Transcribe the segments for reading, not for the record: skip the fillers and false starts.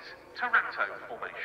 Navy's Taranto Formation.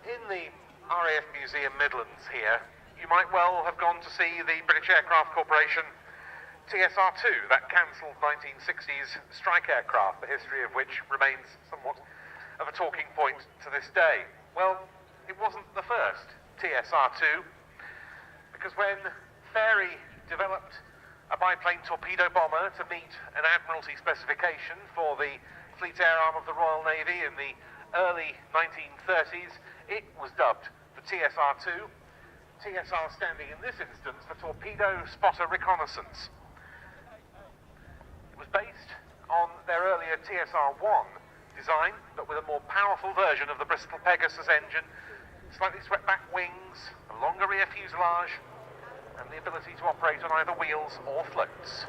In the RAF Museum Midlands here, you might well have gone to see the British Aircraft Corporation TSR-2, that cancelled 1960s strike aircraft, the history of which remains somewhat of a talking point to this day. Well, it wasn't the first TSR-2, because when Fairey developed a biplane torpedo bomber to meet an Admiralty specification for the Fleet Air Arm of the Royal Navy in the early 1930s, it was dubbed the TSR-2, TSR standing in this instance for Torpedo Spotter Reconnaissance. It was based on their earlier TSR-1 design, but with a more powerful version of the Bristol Pegasus engine, slightly swept-back wings, a longer rear fuselage, and the ability to operate on either wheels or floats.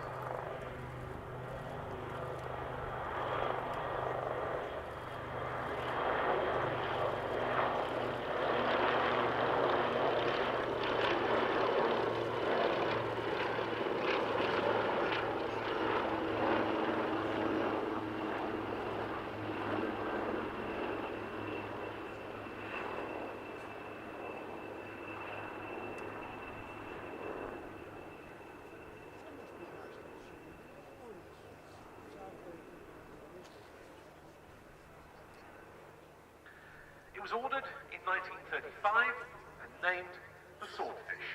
It was ordered in 1935 and named the Swordfish.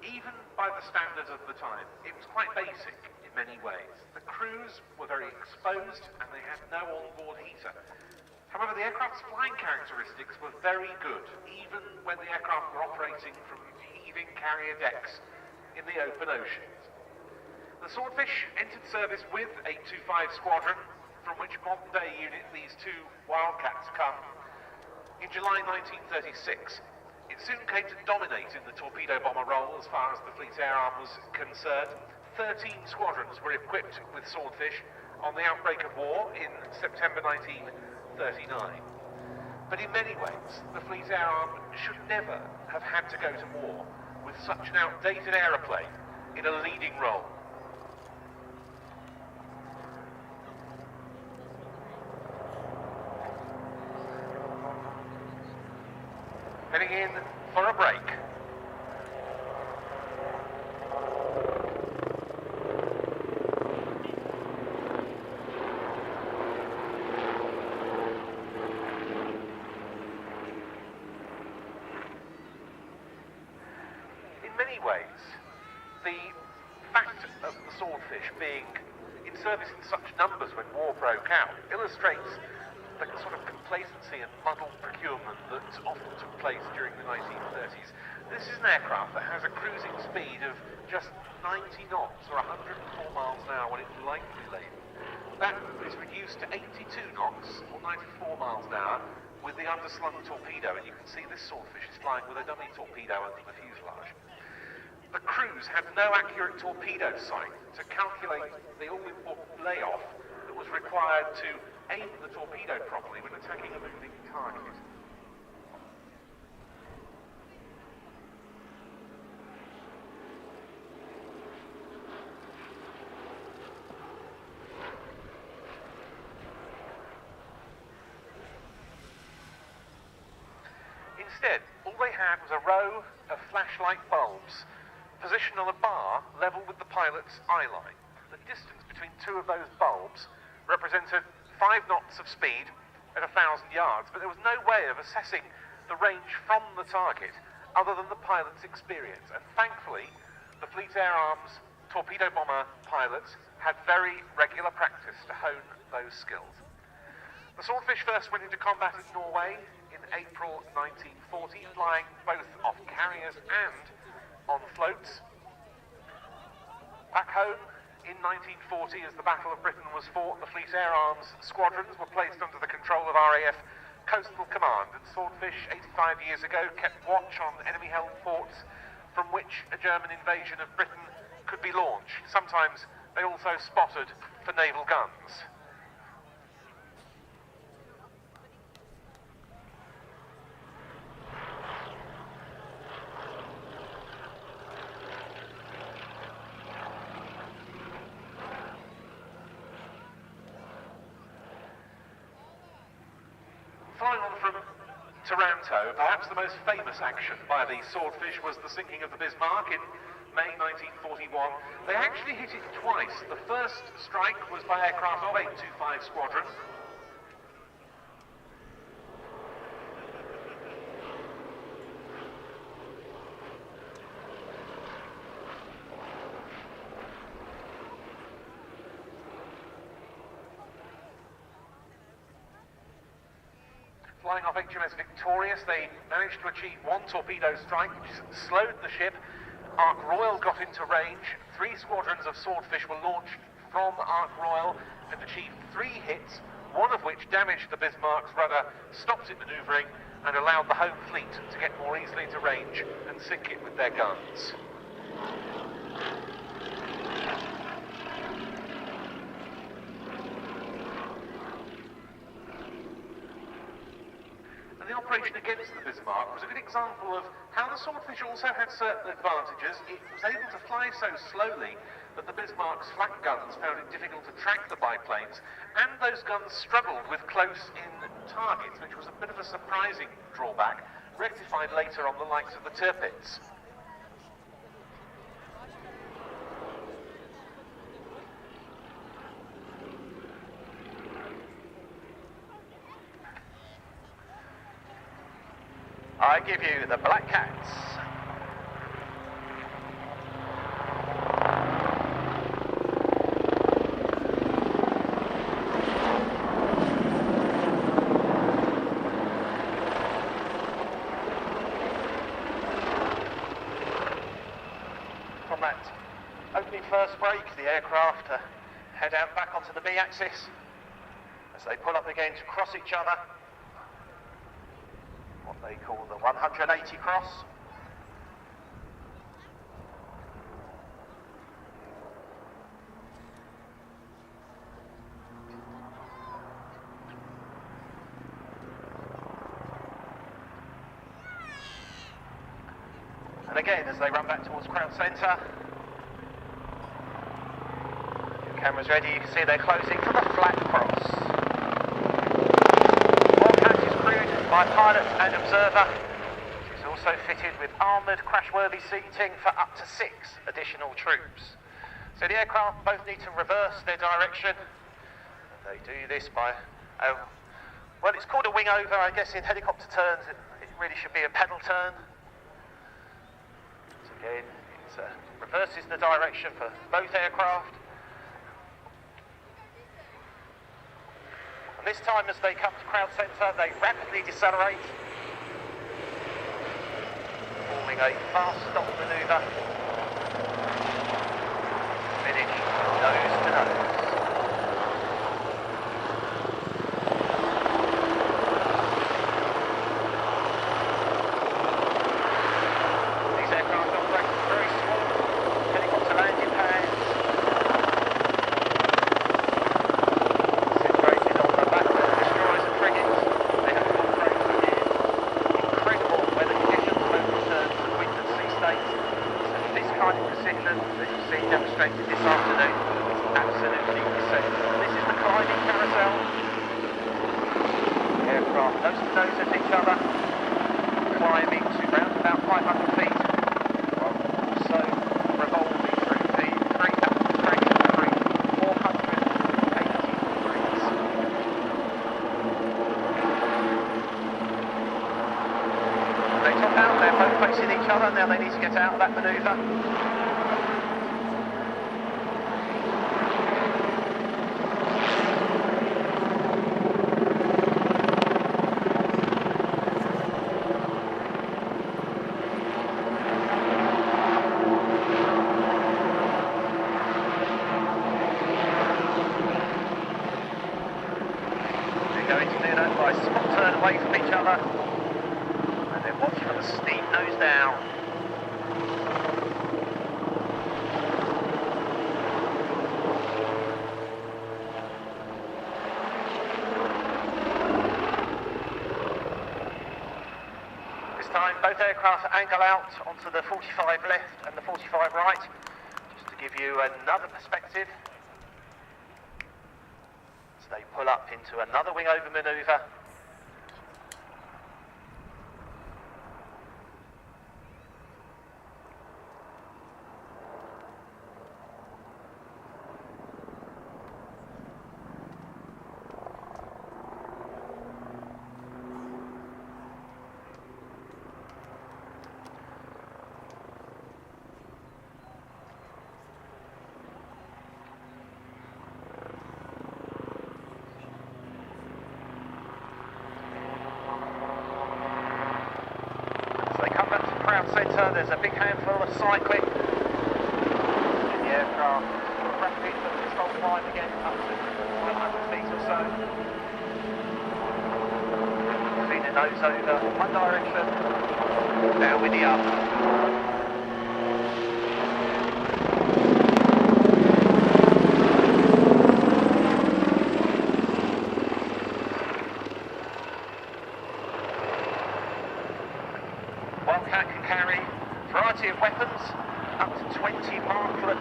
Even by the standards of the time, it was quite basic in many ways. The crews were very exposed and they had no onboard heater. However, the aircraft's flying characteristics were very good, even when the aircraft were operating from heaving carrier decks in the open oceans. The Swordfish entered service with a 2-5 squadron, from which modern-day unit these two Wildcats come, in July 1936. It soon came to dominate in the torpedo bomber role as far as the Fleet Air Arm was concerned. 13 squadrons were equipped with Swordfish on the outbreak of war in September 1939. But in many ways, the Fleet Air Arm should never have had to go to war with such an outdated aeroplane in a leading role. Heading in for a break. In many ways, the fact of the Swordfish being in service in such numbers when war broke out illustrates the sort of complacency and muddled procurement that often took place during the 1930s. This is an aircraft that has a cruising speed of just 90 knots or 104 miles an hour when it's lightly laden. That is reduced to 82 knots or 94 miles an hour with the underslung torpedo, and you can see this Swordfish is flying with a dummy torpedo under the fuselage. The crews had no accurate torpedo sight to calculate the all-important layoff that was required to aim the torpedo properly when attacking a moving target. Instead, all they had was a row of flashlight bulbs positioned on a bar level with the pilot's eye line. The distance between two of those bulbs represented 5 knots of speed at 1,000 yards, but there was no way of assessing the range from the target other than the pilot's experience. And thankfully, the Fleet Air Arm's torpedo bomber pilots had very regular practice to hone those skills. The Swordfish first went into combat in Norway in April 1940, flying both off carriers and on floats. Back home in 1940, as the Battle of Britain was fought, the Fleet Air Arms squadrons were placed under the control of RAF Coastal Command, and Swordfish, 85 years ago, kept watch on enemy-held ports from which a German invasion of Britain could be launched. Sometimes they also spotted for naval guns. Flying on from Taranto, perhaps the most famous action by the Swordfish was the sinking of the Bismarck in May 1941. They actually hit it twice. The first strike was by aircraft of 825 Squadron. Flying off HMS Victorious, they managed to achieve 1 torpedo strike, which slowed the ship. Ark Royal got into range. 3 squadrons of Swordfish were launched from Ark Royal and achieved 3 hits, one of which damaged the Bismarck's rudder, stopped it manoeuvring, and allowed the home fleet to get more easily into range and sink it with their guns. The operation against the Bismarck was a good example of how the Swordfish also had certain advantages. It was able to fly so slowly that the Bismarck's flak guns found it difficult to track the biplanes, and those guns struggled with close-in targets, which was a bit of a surprising drawback, rectified later on the likes of the Tirpitz. I give you the Black Cats. From that opening first brake, the aircraft head out back onto the B axis as they pull up again to cross each other. What they call the 180 cross. And again, as they run back towards Crown Centre, camera's ready, you can see they're closing for the flat cross. Wildcat is crewed by pilot and observer. She's also fitted with armoured crash-worthy seating for up to 6 additional troops. So the aircraft both need to reverse their direction. They do this by, well, it's called a wing over. I guess in helicopter terms it really should be a pedal turn. So again, it reverses the direction for both aircraft. And this time, as they come to Crown Centre, they rapidly decelerate, forming a fast stop manoeuvre. Finish nose to nose. These aircraft operate very small helicopter landing pads, situated on the back of destroyers and frigates. They have full frames of gear. Incredible weather conditions, both in terms of wind and sea states. So this kind of precision that you see demonstrated this afternoon is absolutely essential. And this is the climbing carousel. The aircraft nose to nose at each other. climbing to around about 500 feet, while also revolving through the three fraction degree 480 degrees. They top out, they're both facing each other, now they need to get out of that manoeuvre. Going to do that by spot turn away from each other, and then watch for the steep nose down. This time both aircraft angle out onto the 45 left and the 45 right, just to give you another perspective. They pull up into another wing over manoeuvre. Centre, there's a big handful of cycling in the aircraft, rapid but control climb again up to 500 feet or so. Feed the nose over one direction, down with the other. Wildcat can carry a variety of weapons, up to 20 marklet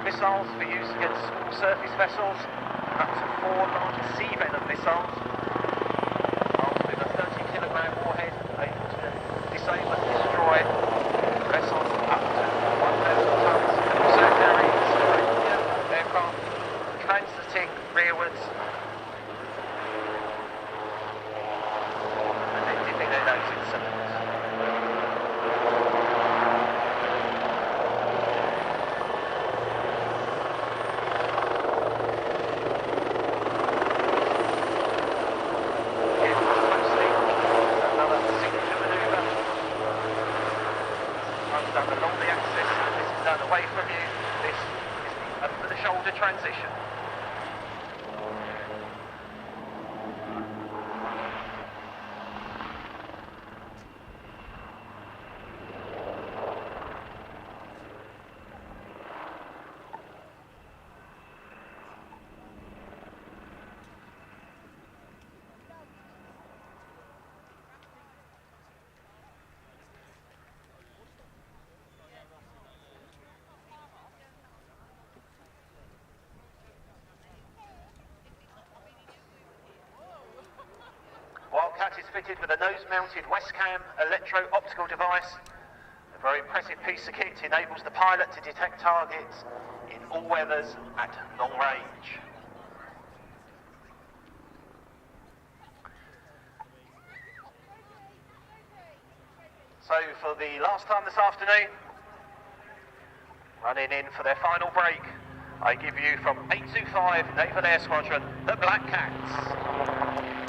missiles for use against small surface vessels, up to 4 large sea venom missiles, armed with a 30-kilogram warhead, able to disable and destroy vessels up to 1,000 tons, and also carries aircraft transiting rearwards, and then dipping their nose in cylinders. Done along the axis, and this is done away from you. This is the over the shoulder transition. Wildcat is fitted with a nose-mounted Westcam electro-optical device. A very impressive piece of kit enables the pilot to detect targets in all weathers at long range. So for the last time this afternoon, running in for their final break, I give you from 825 Naval Air Squadron, the Black Cats.